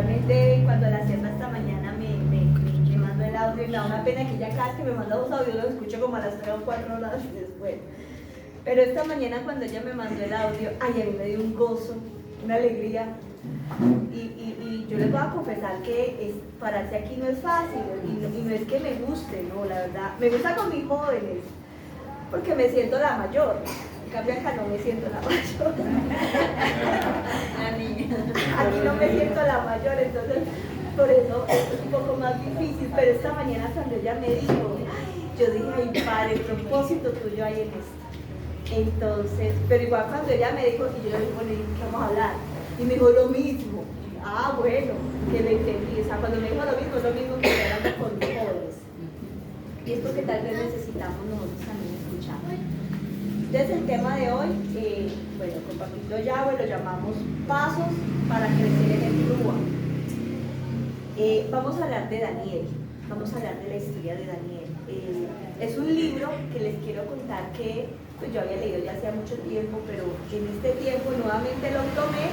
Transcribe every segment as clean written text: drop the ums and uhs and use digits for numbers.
realmente cuando la hacía esta mañana me mandó el audio y me da una pena que ya cada vez que me manda los audios los escucho como a las 3 o 4 horas después. Pero esta mañana cuando ella me mandó el audio, ay, a mí me dio un gozo, una alegría. Y yo les voy a confesar que pararse aquí no es fácil y no es que me guste, no, la verdad. Me gusta con mis jóvenes porque me siento la mayor. En cambio acá no me siento la mayor. La niña. Aquí no me siento la mayor, entonces por eso es un poco más difícil. Pero esta mañana cuando ella me dijo, yo dije, ay padre, el propósito tuyo hay en esto. Entonces, pero igual cuando ella me dijo, y yo le dije, bueno, ¿qué vamos a hablar? Y me dijo lo mismo. Ah, bueno, que lo entendí. O sea, cuando me dijo lo mismo, es lo mismo que hablando con los jóvenes. Y es porque tal vez necesitamos nosotros también escuchar. Entonces, el tema de hoy, bueno, con Papito Yahweh lo llamamos Pasos para crecer en el Rúa. Vamos a hablar de Daniel. Vamos a hablar de la historia de Daniel. Es un libro que les quiero contar que pues yo había leído ya hacía mucho tiempo, pero en este tiempo nuevamente lo tomé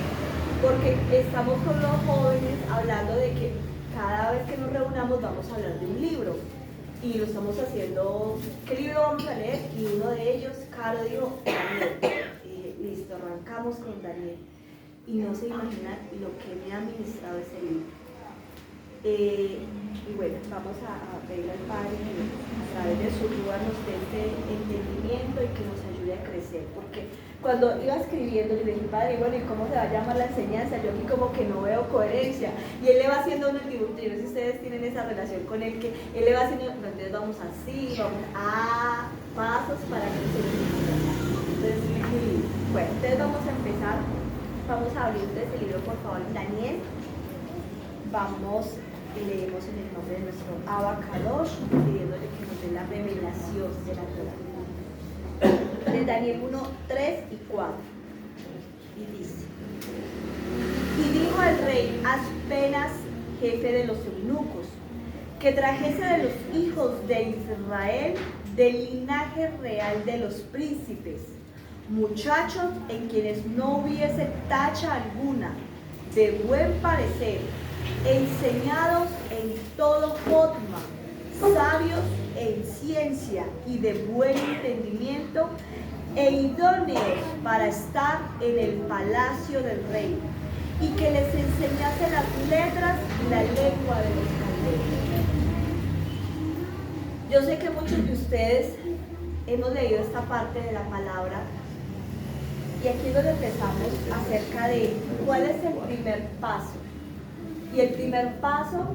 porque estamos con los jóvenes hablando de que cada vez que nos reunamos vamos a hablar de un libro y lo estamos haciendo. ¿Qué libro vamos a leer? Y uno de ellos, Caro, dijo Daniel. Listo, arrancamos con Daniel y no se imaginan lo que me ha ministrado ese libro. Y bueno, vamos a pedir al Padre que a través de su Rúa nos dé este entendimiento y que nos ayude a crecer, porque cuando iba escribiendo yo le dije, Padre, bueno, ¿y cómo se va a llamar la enseñanza? Yo aquí como que no veo coherencia, y él le va haciendo unos dibujos. Yo no sé si ustedes tienen esa relación con él, que él le va haciendo, entonces vamos así, vamos a pasos para crecer. Entonces, bueno, entonces vamos a empezar, vamos a abrir este libro, por favor, Daniel. Vamos y leemos en el nombre de nuestro Abba Kadosh, pidiéndole que nos dé la revelación de la Torah. De Daniel 1, 3 y 4. Y dice: Y dijo al rey Aspenas, jefe de los eunucos, que trajese de los hijos de Israel, del linaje real de los príncipes, muchachos en quienes no hubiese tacha alguna, de buen parecer, enseñados en todo forma, sabios en ciencia y de buen entendimiento, e idóneos para estar en el palacio del rey, y que les enseñase las letras y la lengua de los caldeos. Yo sé que muchos de ustedes hemos leído esta parte de la palabra, y aquí es donde empezamos acerca de cuál es el primer paso. Y el primer paso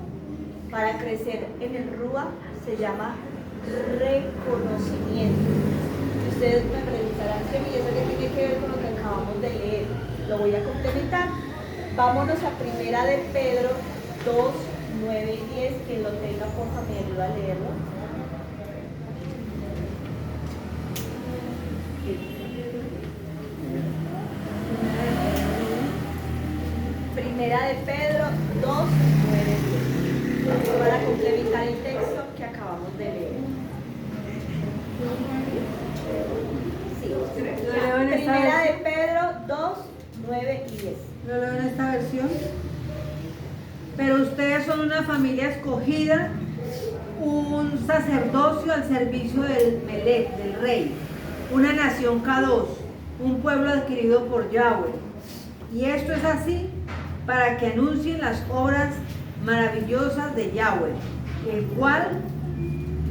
para crecer en el Rúa se llama reconocimiento. Y ustedes me preguntarán, ¿y eso qué tiene que ver con lo que acabamos de leer? Lo voy a complementar. Vámonos a Primera de Pedro 2, 9 y 10. Quien lo tenga, por favor, me ayuda a leerlo. Primera de Pedro 2, 9 y 10. Para complementar el texto que acabamos de leer. Sí. Primera de Pedro 2, 9 y 10. Lo leo en esta versión. Pero ustedes son una familia escogida, un sacerdocio al servicio del Melech, del rey, una nación Kadosh, un pueblo adquirido por Yahweh. Y esto es así para que anuncien las obras maravillosas de Yahweh, el cual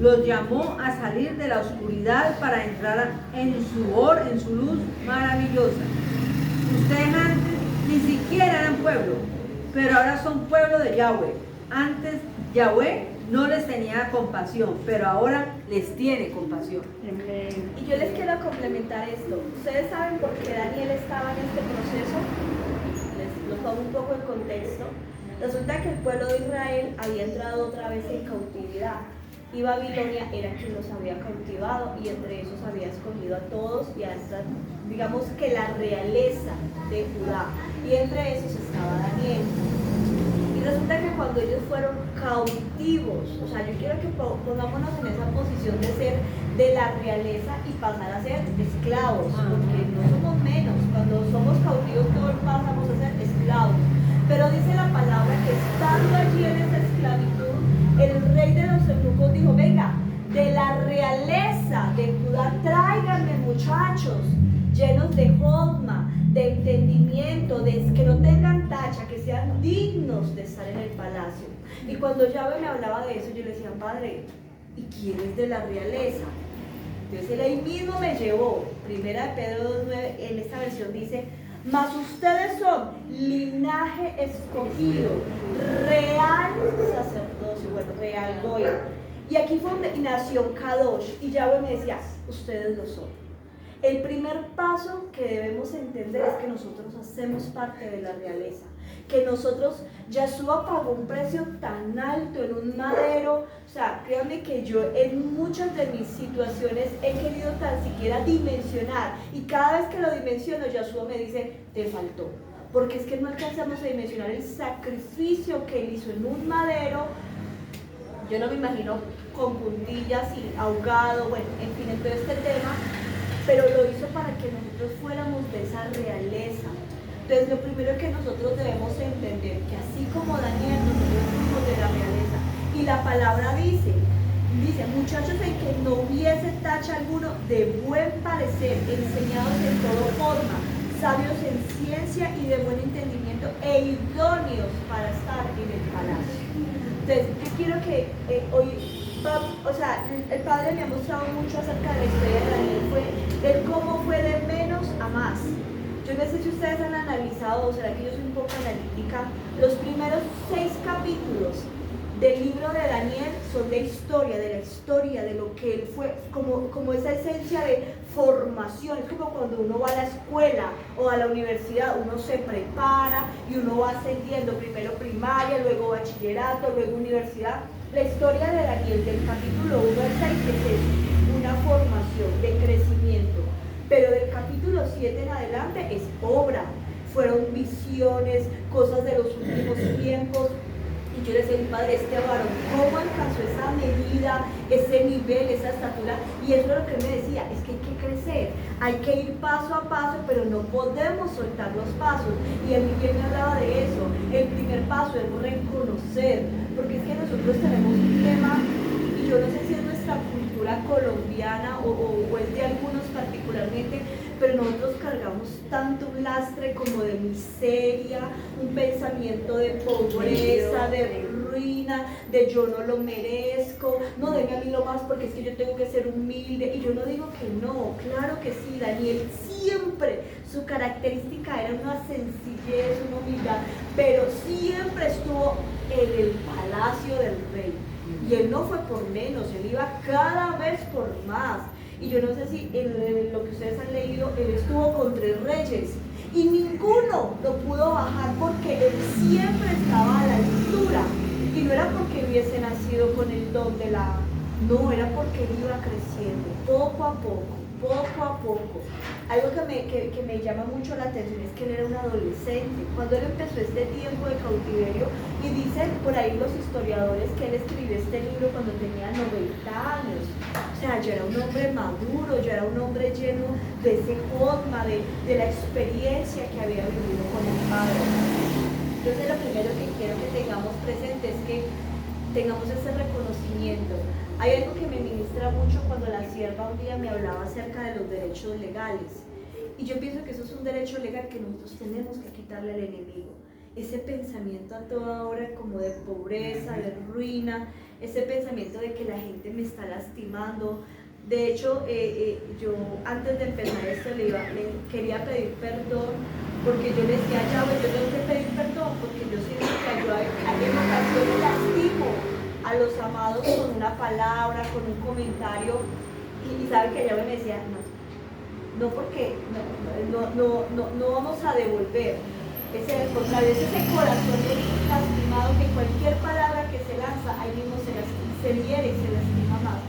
los llamó a salir de la oscuridad para entrar en su luz maravillosa. Ustedes antes ni siquiera eran pueblo, pero ahora son pueblo de Yahweh. Antes Yahweh no les tenía compasión, pero ahora les tiene compasión. Y yo les quiero complementar esto. ¿Ustedes saben por qué Daniel estaba en este proceso? Les pongo un poco en contexto. Resulta que el pueblo de Israel había entrado otra vez en cautividad, y Babilonia era quien los había cautivado, y entre esos había escogido a todos y hasta, digamos que la realeza de Judá, y entre esos estaba Daniel. Y resulta que cuando ellos fueron cautivos, o sea, yo quiero que pongámonos en esa posición de ser de la realeza y pasar a ser esclavos, porque no somos menos. Cuando somos cautivos todos pasamos a ser esclavos. Pero dice la palabra que muchachos llenos de jodma, de entendimiento, de que no tengan tacha, que sean dignos de estar en el palacio. Y cuando Yahweh me hablaba de eso, yo le decía, Padre, ¿y quién es de la realeza? Entonces él ahí mismo me llevó, primera de Pedro 2:9, en esta versión dice, mas ustedes son linaje escogido, real sacerdocio, bueno, real goy. Y aquí fue donde nació Kadosh, y Yahweh me decía, ustedes lo son. El primer paso que debemos entender es que nosotros hacemos parte de la realeza, que nosotros, Yahshua pagó un precio tan alto en un madero. O sea, créanme que yo en muchas de mis situaciones he querido tan siquiera dimensionar, y cada vez que lo dimensiono, Yahshua me dice, te faltó, porque es que no alcanzamos a dimensionar el sacrificio que él hizo en un madero. Yo no me imagino con puntillas y ahogado, bueno, en fin, en todo este tema, pero lo hizo para que nosotros fuéramos de esa realeza. Entonces, lo primero que nosotros debemos entender, que así como Daniel, nosotros fuimos de la realeza. Y la palabra dice, muchachos, en que no hubiese tacha alguno, de buen parecer, enseñados en toda forma, sabios en ciencia y de buen entendimiento, e idóneos para estar en el palacio. Entonces, yo quiero que hoy, o sea, el Padre me ha mostrado mucho acerca de la historia de Daniel, el cómo fue de menos a más. Yo no sé si ustedes han analizado, o será que yo soy un poco analítica, los primeros 6 capítulos del libro de Daniel son de la historia de lo que él fue, como esa esencia de formación. Es como cuando uno va a la escuela o a la universidad, uno se prepara y uno va ascendiendo, primero primaria, luego bachillerato, luego universidad. La historia de Daniel del capítulo 1 al 6 es una formación de crecimiento, pero del capítulo 7 en adelante es obra, fueron visiones, cosas de los últimos tiempos. Y yo le decía a mi padre, este varón, ¿cómo alcanzó esa medida, ese nivel, esa estatura? Y eso es lo que él me decía, es que hay que crecer, hay que ir paso a paso, pero no podemos soltar los pasos. Y a mí me hablaba de eso, el primer paso es reconocer, porque es que nosotros tenemos un tema, y yo no sé si es nuestra cultura colombiana o es de algunos particularmente, pero nosotros cargamos tanto un lastre como de miseria, un pensamiento de pobreza, de ruina, de yo no lo merezco, no deme a mí lo más porque es que yo tengo que ser humilde. Y yo no digo que no, claro que sí, Daniel siempre, su característica era una sencillez, una humildad, pero siempre estuvo en el palacio del rey. Y él no fue por menos, él iba cada vez por más. Y yo no sé si en lo que ustedes han leído, él estuvo con 3 reyes y ninguno lo pudo bajar porque él siempre estaba a la altura. Y no era porque hubiese nacido con el don de la... No, era porque él iba creciendo, poco a poco, poco a poco. Algo que me llama mucho la atención es que él era un adolescente. Cuando él empezó este tiempo de cautiverio, y dicen por ahí los historiadores que él escribió este libro cuando tenía 90 años. O sea, ya era un hombre maduro, ya era un hombre lleno de ese jodma, de la experiencia que había vivido con el Padre. Entonces, lo primero que quiero que tengamos presente es que tengamos ese reconocimiento. Hay algo que me ministra mucho cuando la sierva un día me hablaba acerca de los derechos legales. Y yo pienso que eso es un derecho legal que nosotros tenemos que quitarle al enemigo. Ese pensamiento a toda hora como de pobreza, de ruina, ese pensamiento de que la gente me está lastimando. De hecho, yo antes de empezar esto le quería pedir perdón, porque yo le decía, ya, yo tengo que pedir perdón, porque yo siento que yo en ocasiones lastimo a los amados con una palabra, con un comentario, y sabe que ella me decía, no porque no vamos a devolver. Es el contrario, es ese corazón lastimado que cualquier palabra que se lanza, ahí mismo se hiere y se lastima más.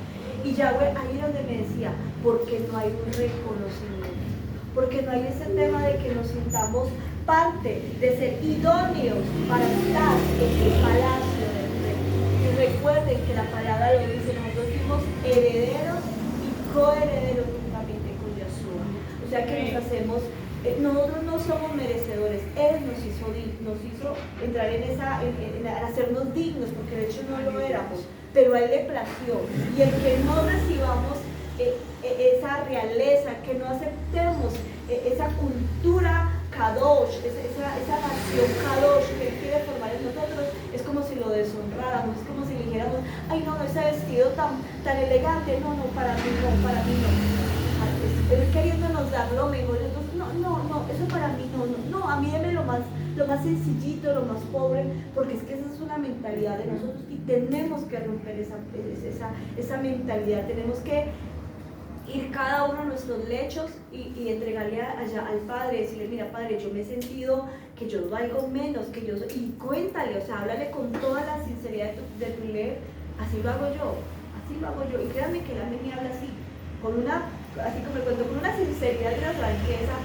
Y Yahweh ahí es donde me decía, porque no hay un reconocimiento, porque no hay ese tema de que nos sintamos parte de ser idóneos para estar en el palacio del rey. Y recuerden que la palabra lo dice, nosotros fuimos herederos y coherederos juntamente con Yahshua. O sea que nos hacemos... nosotros no somos merecedores, Él nos hizo entrar en hacernos dignos, porque de hecho no lo éramos, pero a Él le plació. Y el que no recibamos esa realeza, que no aceptemos esa cultura kadosh, esa nación kadosh que Él quiere formar en nosotros. Es como si lo deshonráramos, es como si le dijéramos, ay no, ese vestido tan elegante, no, para mí no. Él queriéndonos dar lo mejor, entonces, no, eso para mí no, a mí deme lo más sencillito, lo más pobre, porque es que esa es una mentalidad de nosotros y tenemos que romper esa mentalidad, tenemos que ir cada uno a nuestros lechos y entregarle allá al Padre, decirle, mira Padre, yo me he sentido que yo valgo menos, que yo soy, y cuéntale, o sea, háblale con toda la sinceridad de tu leer, así lo hago yo, y créanme que Él a mí me habla así, así como el cuento, con una sinceridad y una franqueza,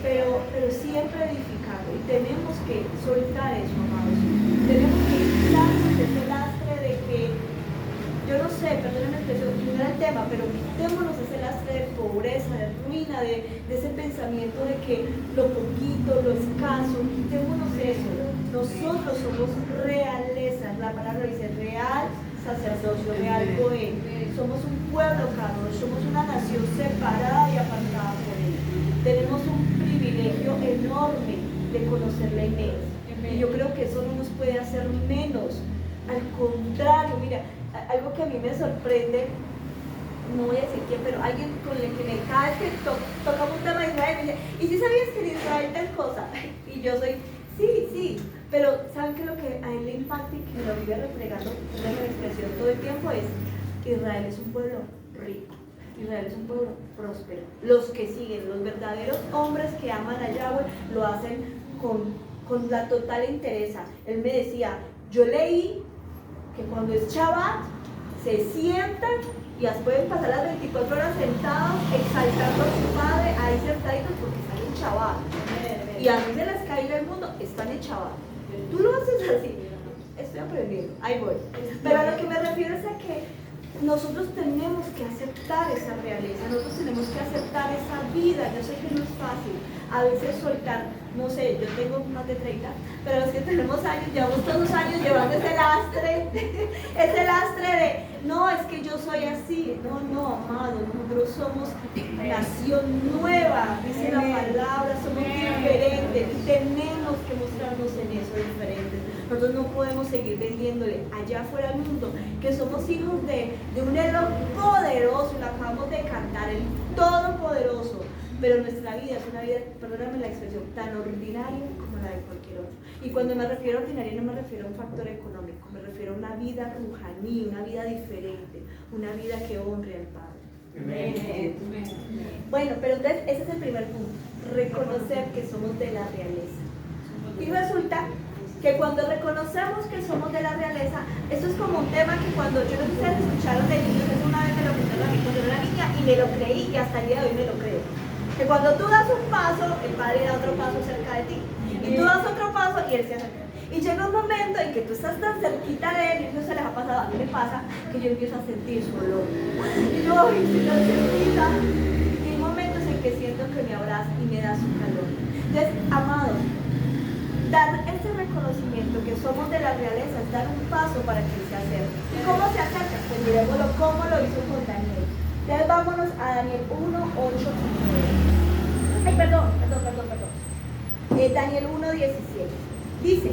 pero siempre edificando, y tenemos que soltar eso, amados, tenemos que quitarnos ese lastre de que, yo no sé, perdónenme la expresión, no era el tema, pero quitémonos ese lastre de pobreza, de ruina, de ese pensamiento de que lo poquito, lo escaso, quitémonos eso. Nosotros somos realeza, la palabra dice real sacerdocio, real Cohen. Somos un pueblo católico, somos una nación separada y apartada por Él. Tenemos un privilegio enorme de conocerle en Él. Y yo creo que eso no nos puede hacer menos. Al contrario, mira, algo que a mí me sorprende, no voy a decir quién, pero alguien con el que cada vez que tocamos un tema de Israel me dice, ¿y si sabías que en Israel tal cosa? Y yo soy, sí, pero ¿saben qué? Lo que a él le impacta y que lo vive refregando en la expresión todo el tiempo es, Israel es un pueblo rico, Israel es un pueblo próspero. Los que siguen, los verdaderos hombres que aman a Yahweh, lo hacen con la total entereza. Él me decía, yo leí que cuando es Shabbat, se sientan y pueden pasar las 24 horas sentados, exaltando a su Padre, ahí sentaditos porque están en Shabbat. Y a mí se les cae el mundo, están en Shabbat. Tú lo haces así, estoy aprendiendo, ahí voy. Pero a lo que me refiero es a que nosotros tenemos que aceptar esa realeza, nosotros tenemos que aceptar esa vida. Yo sé que no es fácil, a veces soltar, no sé, yo tengo más de 30, pero los que tenemos años, llevamos todos los años llevando ese lastre de, no, es que yo soy así, no, amado, nosotros somos nación nueva, dice la palabra, somos diferentes, y tenemos que mostrarnos en eso diferentes. Nosotros no podemos seguir vendiéndole allá afuera al mundo que somos hijos de un Elohim poderoso, lo acabamos de cantar, el Todopoderoso, pero nuestra vida es una vida, perdóname la expresión, tan ordinaria como la de cualquier otro. Y cuando me refiero a ordinaria no me refiero a un factor económico, me refiero a una vida rujaní, una vida diferente, una vida que honre al Padre. Amén. Bueno, pero entonces ese es el primer punto, reconocer que somos de la realeza. Y resulta que cuando reconocemos que somos de la realeza, esto es como un tema que cuando, yo no sé si ustedes escucharon de niños, eso una vez me lo contaron a mí cuando era niña y me lo creí y hasta el día de hoy me lo creo. Que cuando tú das un paso, el Padre da otro paso cerca de ti. Y tú das otro paso y Él se acerca. Y llega un momento en que tú estás tan cerquita de Él, y eso se les ha pasado, a mí me pasa, que yo empiezo a sentir su olor. Y yo, estoy tan cerquita. Y hay momentos en que siento que me abraza y me da su calor. Entonces, amados, dar ese reconocimiento que somos de la realeza es dar un paso para que Él se acerque. ¿Y cómo se acerca? Pues miremoslo cómo lo hizo con Daniel. Entonces vámonos a Daniel 1, 8 y 9. Ay, perdón. Daniel 1, 17. Dice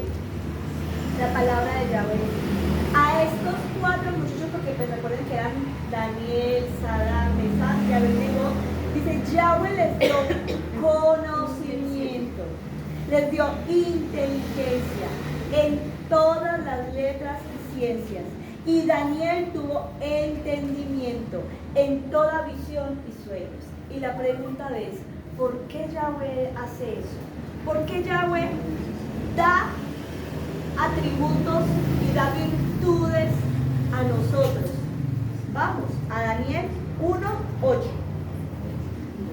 la palabra de Yahweh. A estos 4 muchachos, porque pues recuerden que eran Daniel, Sadrach, Mesach y Abednego, dice, Yahweh les dio conocimiento, les dio inteligencia en todas las letras y ciencias. Y Daniel tuvo entendimiento en toda visión y sueños. Y la pregunta es, ¿por qué Yahweh hace eso? ¿Por qué Yahweh da atributos y da virtudes a nosotros? Vamos a Daniel 1:8.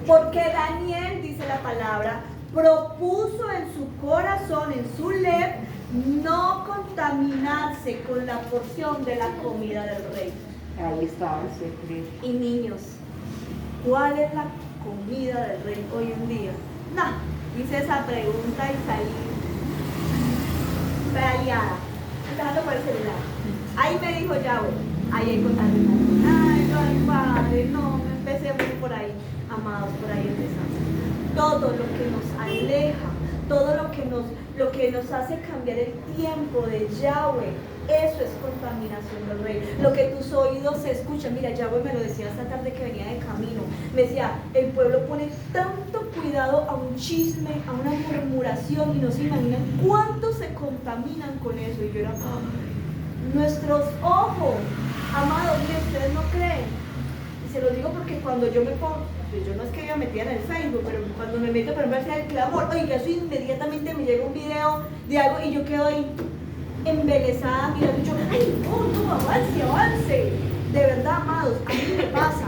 Porque Daniel, dice la palabra, propuso en su corazón, en su ley, no contaminarse con la porción de la comida del rey. Ahí estaba el secreto. Y niños, ¿cuál es la comida del rey hoy en día? Hice esa pregunta y salí peleada, empezando por el celular. Ahí me dijo Yahweh, ahí hay contaminación. Ay, Padre, no, me empecemos por ahí, amados, por ahí empezamos. Todo lo que nos aleja, todo lo que nos hace cambiar el tiempo de Yahweh, eso es contaminación del rey. Lo que tus oídos escuchan, mira, Yahweh me lo decía esta tarde que venía de camino, me decía, el pueblo pone tanto cuidado a un chisme, a una murmuración, y no se imaginan cuánto se contaminan con eso. Y yo era, nuestros ojos, amados, miren, ustedes no creen. Y se los digo porque cuando yo me pongo, pues yo no es que yo me metía en el Facebook, pero cuando me meto, por ejemplo, hacia el clamor, oiga, eso inmediatamente me llega un video de algo y yo quedo ahí embelesada, mirando, yo, ay, no, avance. De verdad, amados, a mí me pasa.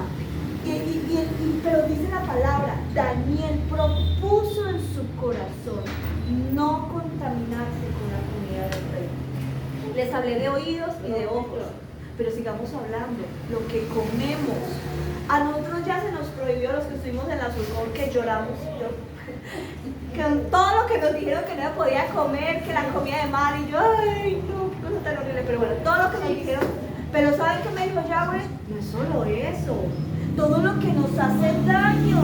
Pero dice la palabra, Daniel propuso en su corazón no contaminarse con la comida del rey. Les hablé de oídos y de ojos, pero sigamos hablando, lo que comemos. A nosotros ya se nos prohibió, los que estuvimos en la Surcor, que lloramos, con todo lo que nos dijeron que no podía comer, que la comida de mar, y yo, ay, no, qué cosa tan horrible, pero bueno, todo lo que nos dijeron, pero ¿saben qué me dijo Yahweh? No es solo eso, todo lo que nos hace daño,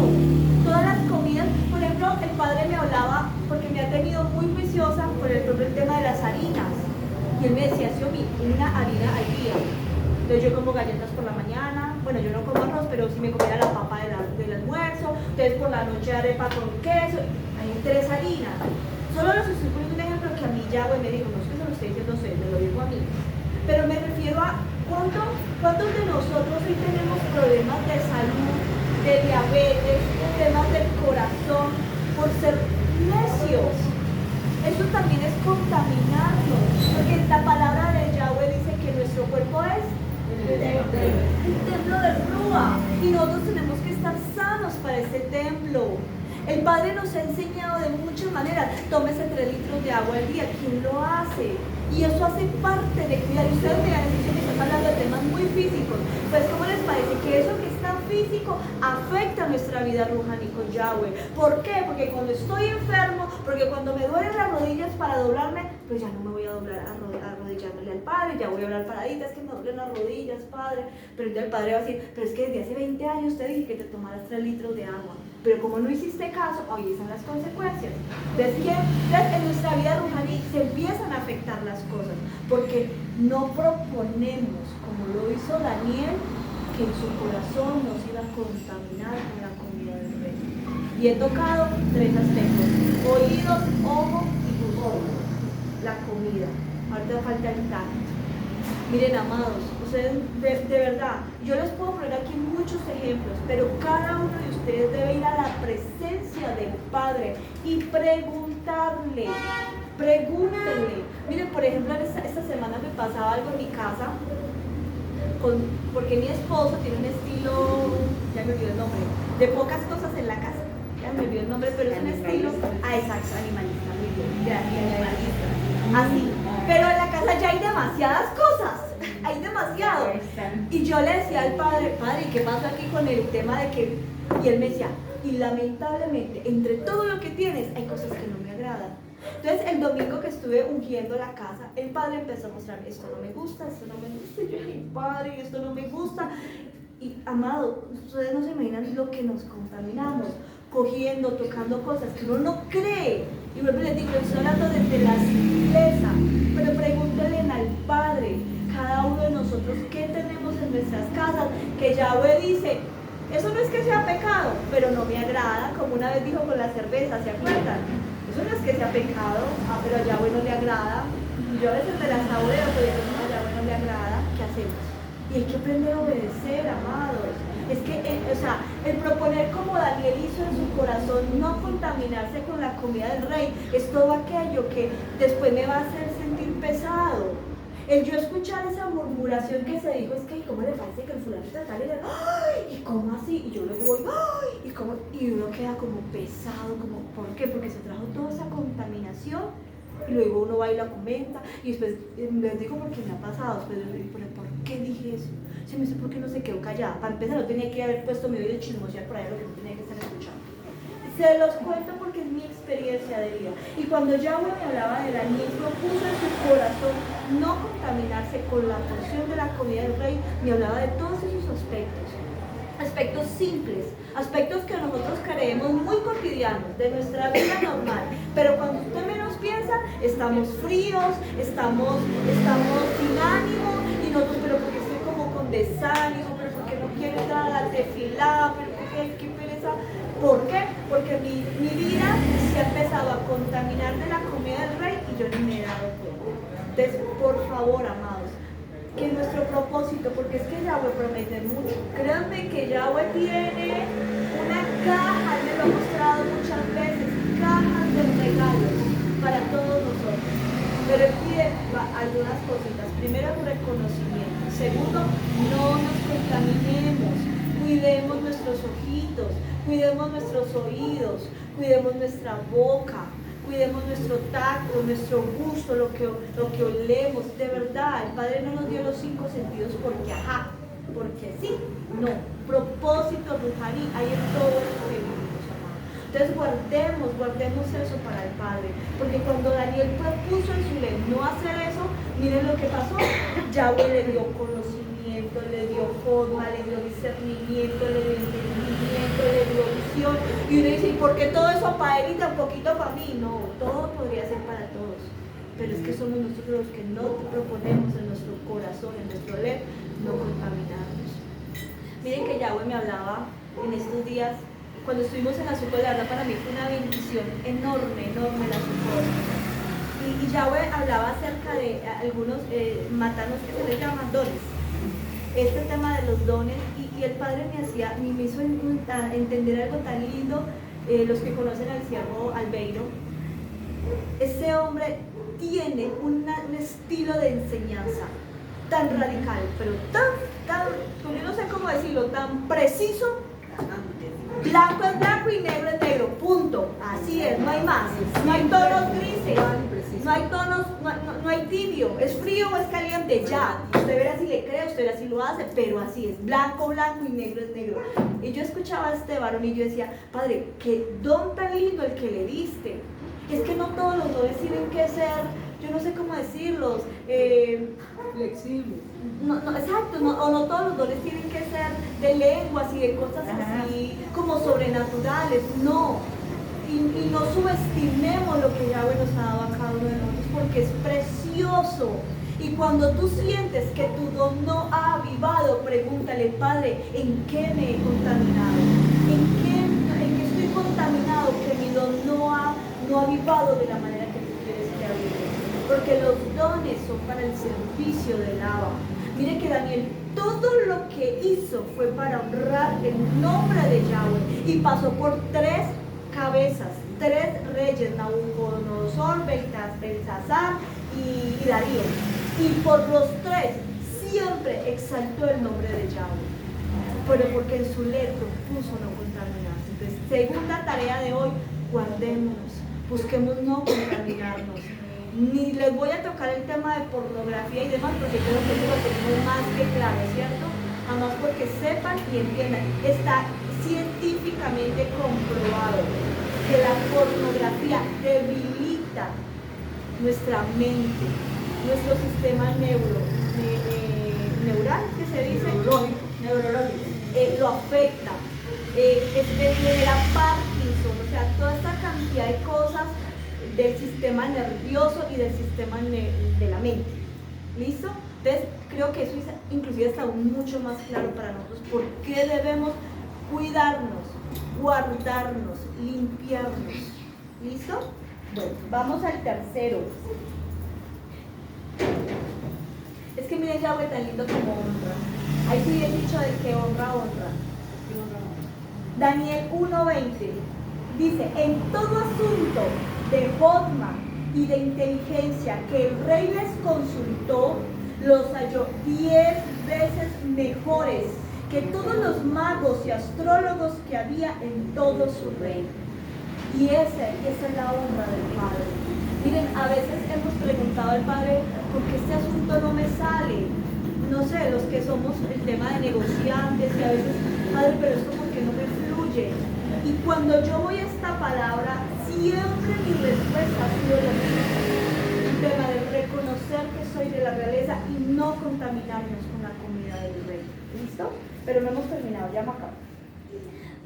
todas las comidas, por ejemplo, el padre me hablaba, porque me ha tenido muy juiciosa por el propio tema de las harinas, y él me decía, Xiomi, una harina al día. Entonces yo como galletas por la mañana, bueno, yo no como arroz, pero sí me comía la papa del almuerzo, entonces por la noche arepa con queso, hay 3 harinas. Solo les estoy poniendo un ejemplo que a mí Yahweh me dijo, no es que se lo esté diciendo a ustedes, me lo digo a mí. Pero me refiero a cuántos de nosotros hoy tenemos problemas de salud, de diabetes, temas del corazón, por ser necios. Eso también es contaminarnos, porque la palabra de Yahweh dice que nuestro cuerpo es el templo del Rúa, y nosotros tenemos que estar sanos para ese templo. El Padre nos ha enseñado de muchas maneras, tómese 3 litros de agua al día, ¿quién lo hace? Y eso hace parte de cuidar. Y ustedes me han dicho que están hablando de temas muy físicos, pues ¿cómo les parece que eso que es tan físico afecta nuestra vida ruhani con Yahweh? ¿Por qué? Porque cuando estoy enfermo, porque cuando me duelen las rodillas para doblarme, pues ya no me voy a doblar a arrodillármele al Padre, ya voy a hablar paradita, es que me duelen las rodillas, Padre. Pero entonces el Padre va a decir, pero es que desde hace 20 años te dije que te tomaras 3 litros de agua, pero como no hiciste caso, hoy están las consecuencias. Entonces en nuestra vida ruhani se empiezan a afectar las cosas, porque no proponemos, como lo hizo Daniel, que en su corazón nos iba a contaminar con la comida del rey. Y he tocado 3 aspectos: oídos, ojo y ojos. La comida. Ahorita falta el tacto. Miren, amados, ustedes de verdad, yo les puedo poner aquí muchos ejemplos, pero cada uno de ustedes debe ir a la presencia del Padre y pregúntenle. Miren, por ejemplo, esta semana me pasaba algo en mi casa, porque mi esposo tiene un estilo, ya me olvidó el nombre, de pocas cosas en la casa, ya me olvidó el nombre, pero es un estilo, exacto, animalista, muy bien, gracias, animalista, así, pero en la casa ya hay demasiadas cosas, hay demasiado, y yo le decía al padre, ¿y qué pasa aquí con el tema de que, y él me decía, y lamentablemente, entre todo lo que tienes, hay cosas que no me agradan. Entonces el domingo que estuve ungiendo la casa, el padre empezó a mostrarme, esto no me gusta, y yo dije, padre, esto no me gusta. Y amado, ustedes no se imaginan lo que nos contaminamos, cogiendo, tocando cosas que uno no cree. Y vuelvo y les digo, estoy hablando desde la simpleza, pero pregúntenle al Padre, cada uno de nosotros, qué tenemos en nuestras casas, que Yahweh dice, eso no es que sea pecado, pero no me agrada, como una vez dijo con la cerveza, ¿se acuerdan? Eso no es que sea pecado, pero a Yahweh no le agrada. Yo a veces me la saboreo, pero a Yahweh no le agrada. ¿Qué hacemos? Y hay que aprender a obedecer, amados. Es que, el proponer como Daniel hizo en su corazón, no contaminarse con la comida del rey, es todo aquello que después me va a hacer sentir pesado. El yo escuchar esa murmuración que se dijo, es que, ¿cómo le parece que el fulano está tal? ¡Ay! ¿Y cómo así? Y yo luego voy, ¡ay! Y uno queda como pesado, como, ¿por qué? Porque se trajo toda esa contaminación, y luego uno va y la comenta, y después, les digo porque me ha pasado, después yo digo, ¿por qué dije eso? Se me dice, ¿por qué no se quedó callada? Para empezar, no tenía que haber puesto mi oído y chismosear por ahí lo que no tenía que estar escuchando. Se los cuento porque es mi experiencia de vida. Y cuando Yahweh me hablaba de Daniel, propuso en su corazón no contaminarse con la porción de la comida del rey, me hablaba de todos esos aspectos. aspectos simples, aspectos que nosotros creemos muy cotidianos de nuestra vida normal, pero cuando usted menos piensa, estamos fríos, estamos sin ánimo y nosotros, pero porque estoy como con desánimo, pero porque no quiero entrar a la tefilá, pero porque qué pereza. ¿Por qué? Porque mi vida se ha empezado a contaminar de la comida del rey y yo ni me he dado cuenta. Entonces, por favor, amados, que nuestro propósito, porque es que Yahweh promete mucho. Créanme que Yahweh tiene una caja, Él me lo ha mostrado muchas veces, cajas de regalos para todos nosotros. Pero Él pide algunas cositas. Primero, reconocimiento. Segundo, no nos contaminemos. Cuidemos nuestros ojitos, cuidemos nuestros oídos, cuidemos nuestra boca. Cuidemos nuestro tacto, nuestro gusto, lo que olemos. De verdad, el Padre no nos dio los 5 sentidos porque ajá, porque sí. No, propósito, Rujarí, hay en todo lo que vivimos, amados. Entonces guardemos eso para el Padre. Porque cuando Daniel propuso en su ley no hacer eso, miren lo que pasó. Yahweh le dio conocimiento, le dio forma, le dio discernimiento, le dio entendimiento, le dio visión. Y uno dice, ¿y por qué todo eso para él y tan poquito para mí? No, todo podría ser para todos. Pero es que somos nosotros los que no proponemos en nuestro corazón, en nuestro leer, no contaminarnos. Miren que Yahweh me hablaba en estos días, cuando estuvimos en la Sukkot, la verdad para mí fue una bendición enorme la Sukkot. Y Yahweh hablaba acerca de algunos matanos que se les llaman dones. Este tema de los dones, y el Padre me hizo entender algo tan lindo. Los que conocen al siervo Albeiro, ese hombre tiene un estilo de enseñanza tan radical, pero tan, yo no sé cómo decirlo, tan preciso. Blanco es blanco y negro es negro, punto. Así es, no hay más. No hay tonos grises, no hay tonos, no hay tibio, es frío o es caliente, ya. Usted verá si le cree, usted verá si lo hace, pero así es, blanco, blanco y negro es negro. Y yo escuchaba a este varón y yo decía, Padre, qué don tan lindo el que le diste. Es que no todos los dones tienen que ser, yo no sé cómo decirlos, flexibles. No, exacto, o no todos los dones tienen que ser de lenguas y de cosas así como sobrenaturales, no. Y no subestimemos lo que Yahweh nos ha dado a cada uno de nosotros porque es precioso. Y cuando tú sientes que tu don no ha avivado, pregúntale, Padre, ¿en qué me he contaminado? ¿En qué estoy contaminado que mi don no ha avivado de la manera que tú quieres que avive? Porque los dones son para el servicio del Abba. Mire que Daniel, todo lo que hizo fue para honrar el nombre de Yahweh y pasó por 3 cabezas, 3 reyes, Nabucodonosor, Belsasar y Darío. Y por los 3 siempre exaltó el nombre de Yahweh, pero porque en su letra puso no contaminarse. Entonces, segunda tarea de hoy, guardémonos, busquemos no contaminarnos. Ni les voy a tocar el tema de pornografía y demás, porque creo que eso lo tenemos más que claro, ¿cierto? Además porque sepan y entiendan, está científicamente comprobado que la pornografía debilita nuestra mente, nuestro sistema neural, que se dice, neurológico, lo afecta, genera Parkinson, o sea, toda esta cantidad de cosas del sistema nervioso y del sistema de la mente. ¿Listo? Entonces, creo que eso inclusive está aún mucho más claro para nosotros. ¿Por qué debemos cuidarnos, guardarnos, limpiarnos? ¿Listo? Bueno, vamos al tercero. Es que miren Yahweh tan lindo como honra. Ahí sí bien dicho de que honra. Daniel 1:20 dice, en todo asunto de forma y de inteligencia que el rey les consultó, los halló 10 veces mejores que todos los magos y astrólogos que había en todo su reino. Y esa es la honra del Padre. Miren, a veces hemos preguntado al Padre, ¿por qué este asunto no me sale? No sé, los que somos el tema de negociantes y a veces, Padre, pero esto ¿por qué no me fluye? Y cuando yo voy a esta palabra, siempre mi respuesta ha sido la misma. Un tema del reconocimiento reconocer que soy de la realeza y no contaminarnos con la comida del rey. ¿Listo? Pero no hemos terminado, ya me acabo.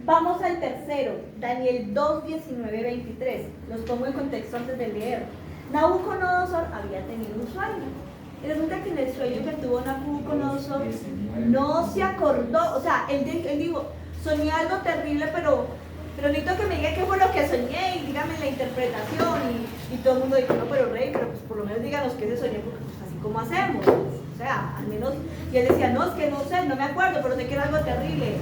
Vamos al tercero, Daniel 2, 19, 23. Los pongo en contexto antes de leer. Nabucodonosor había tenido un sueño. Y resulta que en el sueño que tuvo Nabucodonosor no se acordó, o sea, él dijo, soñé algo terrible, pero necesito que me diga qué fue lo que soñé y dígame la interpretación. Y todo el mundo dijo, no, pero rey, pero pues por lo menos díganos qué se soñó, porque pues así como hacemos. O sea, al menos, y él decía, no, es que no sé, no me acuerdo, pero sé que era algo terrible.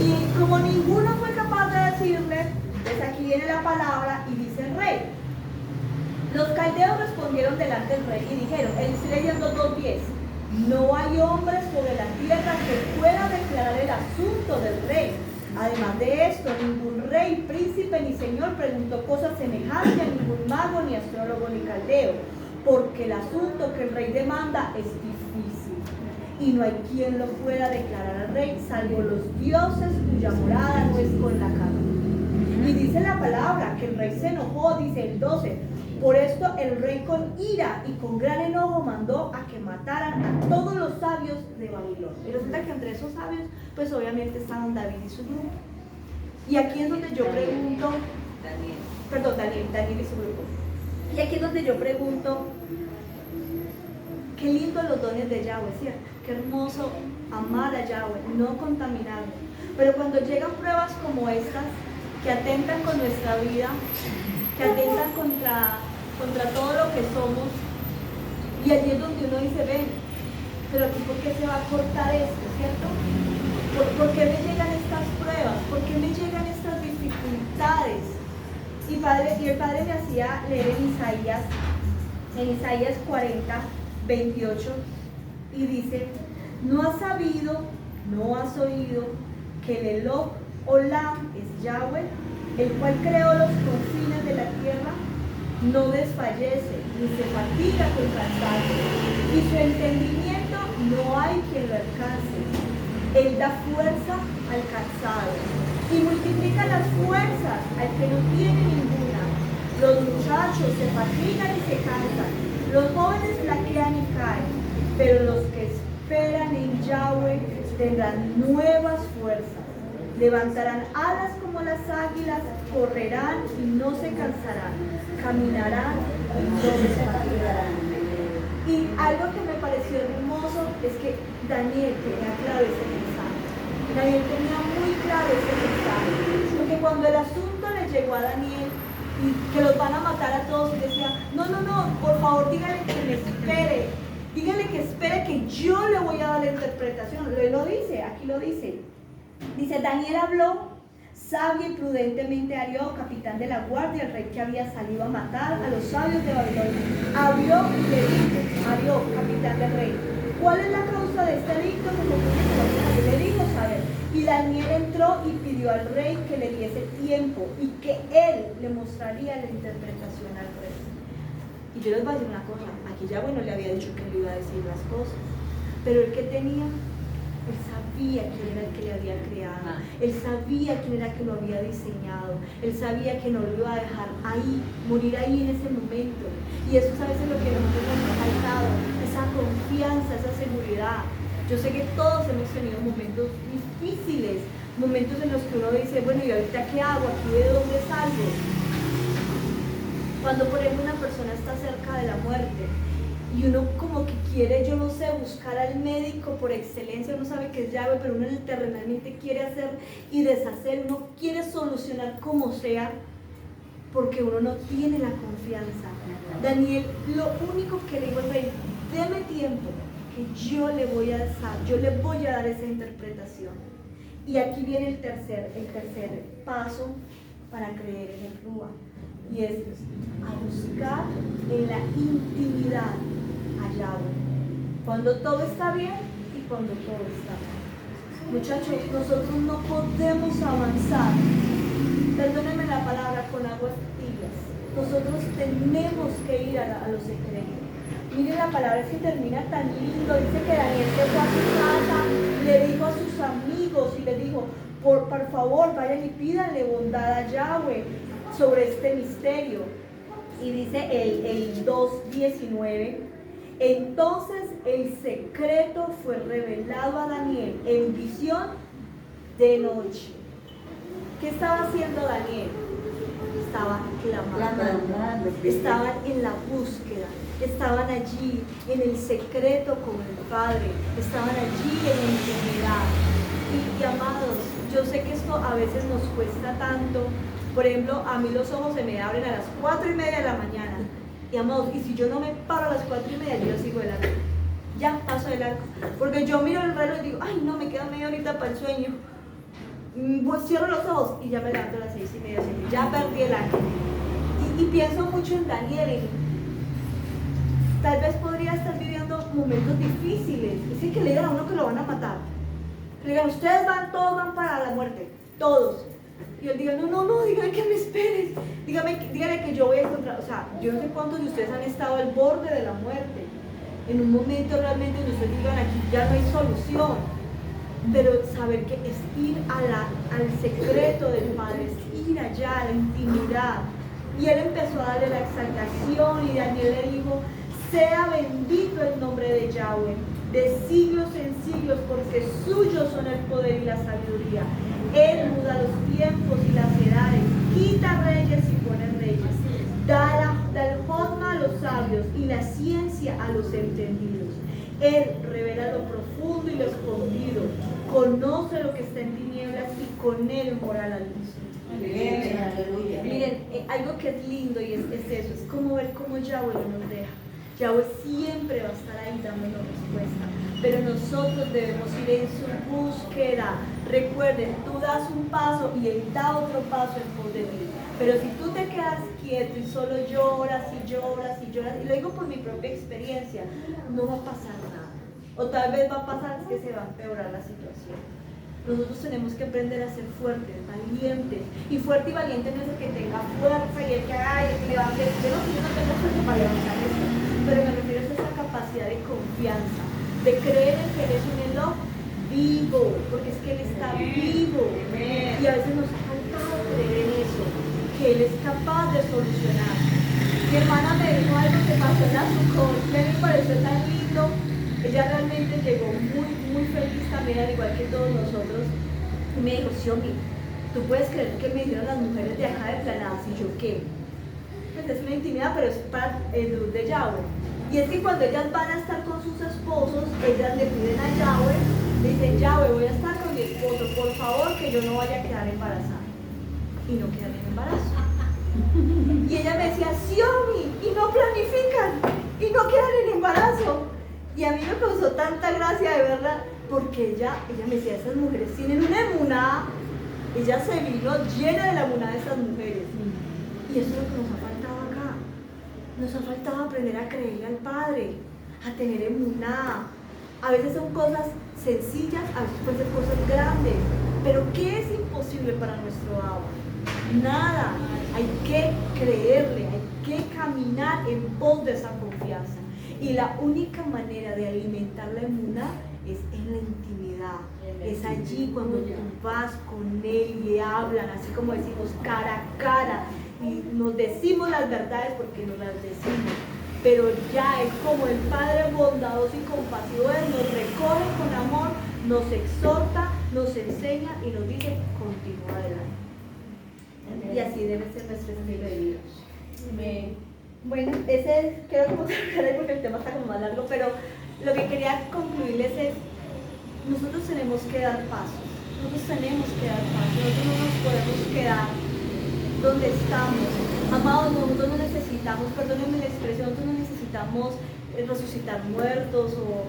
Y como ninguno fue capaz de decirle, pues aquí viene la palabra y dice el rey. Los caldeos respondieron delante del rey y dijeron, estoy leyendo 2:10, no hay hombres sobre la tierra que pueda declarar el asunto del rey. Además de esto, ningún rey, príncipe ni señor preguntó cosas semejantes a ningún mago, ni astrólogo, ni caldeo, porque el asunto que el rey demanda es difícil y no hay quien lo pueda declarar al rey, salvo los dioses cuya morada no es con la carne. Y dice la palabra que el rey se enojó, dice el 12. Por esto el rey con ira y con gran enojo mandó a que mataran a todos los sabios de Babilonia. Y resulta que entre esos sabios, pues obviamente estaban David y su grupo. Y aquí es donde yo pregunto, Daniel y su grupo. Y aquí es donde yo pregunto, qué lindo los dones de Yahweh, ¿cierto? Qué hermoso amar a Yahweh, no contaminarnos. Pero cuando llegan pruebas como estas, que atentan con nuestra vida, que atentan contra todo lo que somos, y allí es donde uno dice, ven, pero aquí ¿por qué se va a cortar esto, cierto? ¿Por qué me llegan estas pruebas? ¿Por qué me llegan estas dificultades? Y el Padre me hacía leer en Isaías 40, 28, y dice, no has sabido, no has oído, que el Eloh Olam es Yahweh, el cual creó los confines de la tierra, no desfallece, ni se fatiga con cansancio, y su entendimiento no hay quien lo alcance. Él da fuerza al cansado y multiplica las fuerzas al que no tiene ninguna. Los muchachos se fatigan y se cansan, los jóvenes flaquean y caen, pero los que esperan en Yahweh tendrán nuevas fuerzas. Levantarán alas como las águilas, correrán y no se cansarán, caminarán y no se fatigarán. Y algo que me pareció hermoso es que Daniel tenía claro ese mensaje. Daniel tenía muy claro ese mensaje, porque cuando el asunto le llegó a Daniel y que los van a matar a todos, y decía, no, por favor dígale que me espere, dígale que espere que yo le voy a dar la interpretación. Él lo dice, aquí lo dice. Dice, Daniel habló sabio y prudentemente Arió, capitán de la guardia, el rey que había salido a matar a los sabios de Babilonia. Abrió y le dijo, Arió, capitán del rey, ¿cuál es la causa de este edicto que le dijo saber? Y Daniel entró y pidió al rey que le diese tiempo y que él le mostraría la interpretación al rey. Y yo les voy a decir una cosa, aquí ya bueno le había dicho que le iba a decir las cosas, pero el que tenía, él sabía quién era el que le había creado, él sabía quién era el que lo había diseñado, él sabía que no lo iba a dejar ahí, morir ahí en ese momento. Y eso es a veces lo que nosotros nos ha faltado, esa confianza, esa seguridad. Yo sé que todos hemos tenido momentos difíciles, momentos en los que uno dice, bueno, ¿y ahorita qué hago? ¿Aquí de dónde salgo? Cuando por ejemplo una persona está cerca de la muerte y uno como que quiere, yo no sé, buscar al médico por excelencia, uno sabe que es llave, pero uno terrenalmente quiere hacer y deshacer, uno quiere solucionar como sea, porque uno no tiene la confianza. Daniel, lo único que le dijo al rey, deme tiempo, que yo le voy a dar esa interpretación. Y aquí viene el tercer paso para creer en el Rúa, y es a buscar en la intimidad a Yahweh, cuando todo está bien y cuando todo está mal. Muchachos, nosotros no podemos avanzar, perdónenme la palabra, con aguas tibias. Nosotros tenemos que ir a lo secreto. Miren, la palabra es que termina tan lindo. Dice que Daniel se fue a su casa, le dijo a sus amigos y le dijo, por favor, vayan y pídanle bondad a Yahweh sobre este misterio. Y dice el 2:19, Entonces el secreto fue revelado a Daniel en visión de noche. ¿Qué estaba haciendo Daniel? Estaban clamando, estaban en la búsqueda, estaban allí en el secreto con el Padre, estaban allí en la intimidad. Y amados, yo sé que esto a veces nos cuesta tanto. Por ejemplo, a mí los ojos se me abren a las 4:30 de la mañana. Y amados, y si yo no me paro a las 4:30, yo sigo el arco. Ya paso el arco. Porque yo miro el reloj y digo, ay no, me queda media horita para el sueño. Pues cierro los ojos y ya me levanto a las 6:30, 7. Ya perdí el arco. Y pienso mucho en Daniel. Tal vez podría estar viviendo momentos difíciles. Es que le digan a uno que lo van a matar. Le digan, ustedes todos van para la muerte. Todos. Y él diga, no, dígame que me esperen. Dígame que yo voy a encontrar. O sea, yo no sé cuántos de ustedes han estado al borde de la muerte. En un momento realmente donde ustedes digan, aquí ya no hay solución. Pero saber que es ir al secreto del Padre, es ir allá a la intimidad. Y él empezó a darle la exaltación y Daniel le dijo, sea bendito el nombre de Yahweh, de siglos en siglos, porque suyos son el poder y la sabiduría. Él muda los tiempos y las edades, quita reyes y pone reyes, da el jodma a los sabios y la ciencia a los entendidos. Él revela lo profundo y lo escondido, conoce lo que está en tinieblas y con él mora la luz. Miren, algo que es lindo y es eso, es como ver cómo Yahweh no nos deja. Yahweh siempre va a estar ahí dándonos respuesta, pero nosotros debemos ir en su búsqueda. Recuerden, tú das un paso y él da otro paso en pos de ti. Pero si tú te quedas quieto y solo lloras y lloras y lloras, y lo digo por mi propia experiencia, no va a pasar nada. O tal vez va a pasar que se va a empeorar la situación. Nosotros tenemos que aprender a ser fuertes, valientes. Y fuerte y valiente no es el que tenga fuerza y el que levante. Yo no tengo fuerza para levantar esto, pero me refiero a esa capacidad de confianza, de creer en que Él es un Elohim vivo, porque es que Él está vivo. Y a veces nos ha faltado creer en eso, que Él es capaz de solucionar. Mi hermana me dijo algo que pasó en la Sukkot, y a mí me pareció tan lindo. Ella realmente llegó muy feliz también, al igual que todos nosotros, y me dijo, Xiomi, ¿tú puedes creer que me dijeron las mujeres de acá de Planadas? Y yo, ¿qué? Pues es una intimidad, pero es para el luz de Yahweh. Y es que cuando ellas van a estar con sus esposos, ellas le piden a Yahweh, le dicen, Yahweh, voy a estar con mi esposo, por favor, que yo no vaya a quedar embarazada. Y no quedan en embarazo. Y ella me decía, Xiomi, y no planifican, y no quedan en embarazo. Y a mí me causó tanta gracia de verla, porque ella me decía, esas mujeres tienen una emuná. Ella se vino llena de la emuná de esas mujeres. Y eso es lo que nos ha faltado acá. Nos ha faltado aprender a creerle al Padre, a tener emuná. A veces son cosas sencillas, a veces pueden ser cosas grandes. Pero ¿qué es imposible para nuestro Abba? Nada. Hay que creerle, hay que caminar en pos de esa confianza. Y la única manera de alimentar la emuná es en la intimidad. Es allí cuando tú vas con Él y le hablan, así como decimos, cara a cara. Y nos decimos las verdades porque nos las decimos. Pero ya es como el Padre bondadoso y compasivo, Él nos recoge con amor, nos exhorta, nos enseña y nos dice, continúa adelante. Y así debe ser nuestro estilo de vida. Amén. Bueno, ese quiero como terminar ahí porque el tema está como más largo, pero lo que quería concluirles es, nosotros tenemos que dar pasos, nosotros no nos podemos quedar donde estamos. Amados, nosotros no necesitamos, perdónenme la expresión, nosotros no necesitamos resucitar muertos o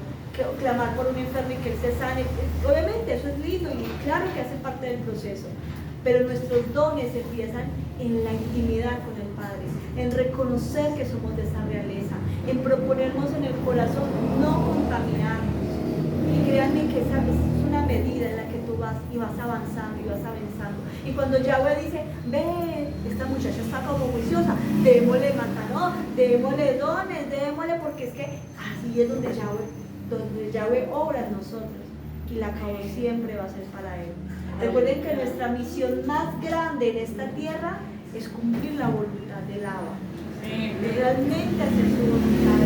clamar por un enfermo y que él se sane. Obviamente eso es lindo y claro que hace parte del proceso, pero nuestros dones empiezan en la intimidad con el Padre, en reconocer que somos de esa realeza, en proponernos en el corazón no contaminarnos. Y créanme que esa es una medida en la que tú vas y vas avanzando y vas avanzando. Y cuando Yahweh dice, ve, esta muchacha está como juiciosa, démosle matanó, démosle dones, démosle, porque es que así es donde Yahweh obra en nosotros. Y la causa siempre va a ser para Él. Recuerden que nuestra misión más grande en esta tierra es cumplir la voluntad del Abba. Realmente hacer su voluntad.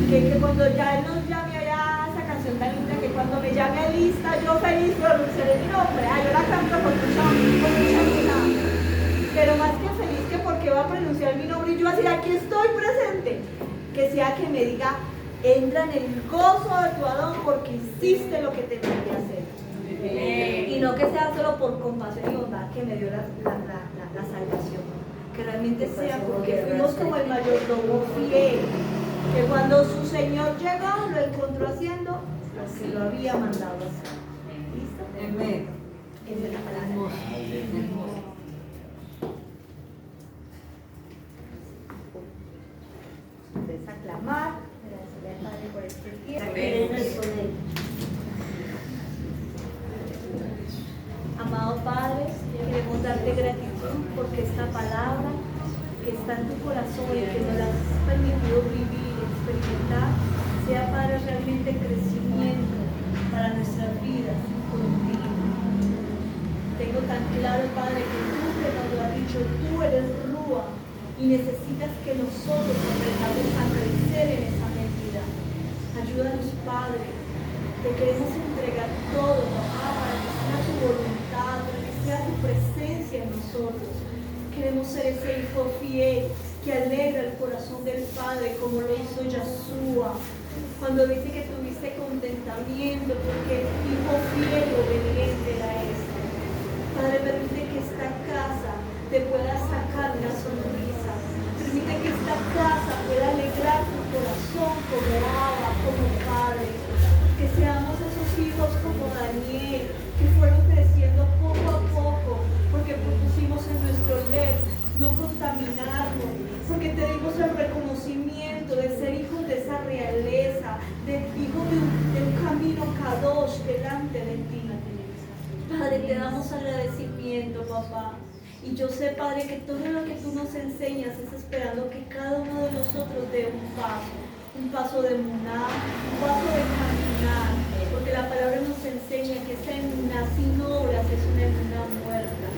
Que que cuando ya Él nos llame allá, esa canción tan linda, que cuando me llame a lista, yo feliz pronunciaré mi nombre. Yo la canto con mucha vida. Pero más que feliz que porque va a pronunciar mi nombre y yo así, aquí estoy presente. Que sea que me diga, entra en el gozo de tu Adón porque hiciste lo que tenías que hacer. Y no que sea solo por compasión y bondad que me dio la salvación. Que realmente sea porque fuimos como el mayordomo fiel. Que cuando su Señor llegó, lo encontró haciendo lo que lo había mandado a hacer. ¿Listo? Amén. Esa es la palabra. Entonces, aclamar, agradecerle al Padre por este tiempo. Amado Padre, queremos darte gratitud porque esta palabra que está en tu corazón y que nos la has permitido vivir, experimentar, sea, Padre, realmente crecimiento para nuestras vidas contigo. Tengo tan claro, Padre, que tú que nos lo has dicho, tú eres Rúa y necesitas que nosotros aprendamos a crecer en esa medida. Ayúdanos, Padre, te queremos entregar todo, papá, para que sea tu voluntad, para que sea tu presencia en nosotros. Queremos ser ese hijo fiel que alegra el corazón del Padre, como lo hizo Yeshua, cuando dice que tuviste contentamiento, porque hijo fiel y obediente era este. Padre, permite que esta casa te pueda sacar una sonrisa. Permite que esta casa pueda alegrar tu corazón como Abba, como Padre. Que seamos esos hijos como Daniel, que fueron creciendo poco a poco, porque pusimos en nuestro ley no contaminarnos, porque tenemos el reconocimiento de ser hijos de esa realeza, de hijos de un camino kadosh delante de ti. Padre, te damos agradecimiento, papá. Y yo sé, Padre, que todo lo que tú nos enseñas es esperando que cada uno de nosotros dé un paso de emuná, un paso de caminar, porque la palabra nos enseña que esa emuná sin obras es una emuná muerta.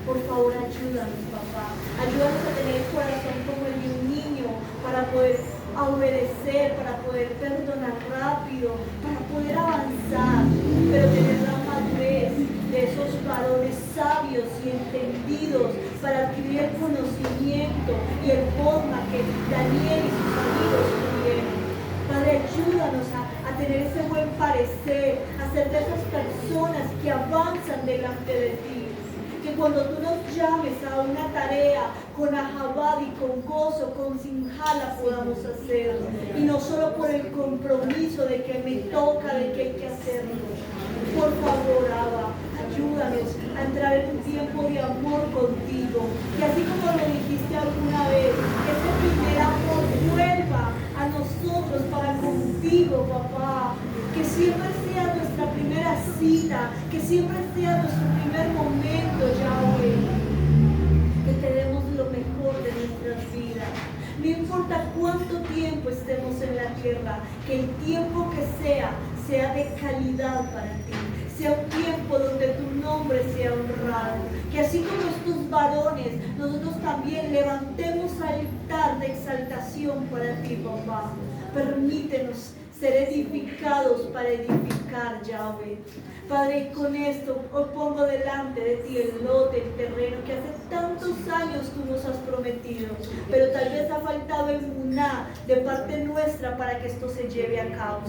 Por favor, ayúdanos, papá. Ayúdanos a tener el corazón como el de un niño para poder obedecer, para poder perdonar rápido, para poder avanzar, pero tener la madurez de esos varones sabios y entendidos para adquirir el conocimiento y el forma que Daniel y sus amigos tuvieron. Padre, ayúdanos a tener ese buen parecer, a ser de esas personas que avanzan delante de ti. Que cuando tú nos llames a una tarea con ahabad y con gozo, con sinjala podamos hacerlo. Y no solo por el compromiso de que me toca, de que hay que hacerlo. Por favor, Abba, ayúdanos a entrar en un tiempo de amor contigo. Que así como lo dijiste alguna vez, que ese primer amor vuelva a nosotros para contigo, papá. Que siempre sea nuestra primera cita, que siempre sea nuestro primer momento, Yahweh. Que te demos lo mejor de nuestras vidas. No importa cuánto tiempo estemos en la tierra, que el tiempo que sea de calidad para ti. Sea un tiempo donde tu nombre sea honrado. Que así como estos varones, nosotros también levantemos altar de exaltación para ti, papá. Permítenos ser edificados para edificar, Yahweh. Padre, y con esto os pongo delante de ti el lote, el terreno que hace tantos años tú nos has prometido, pero tal vez ha faltado emuná de parte nuestra para que esto se lleve a cabo.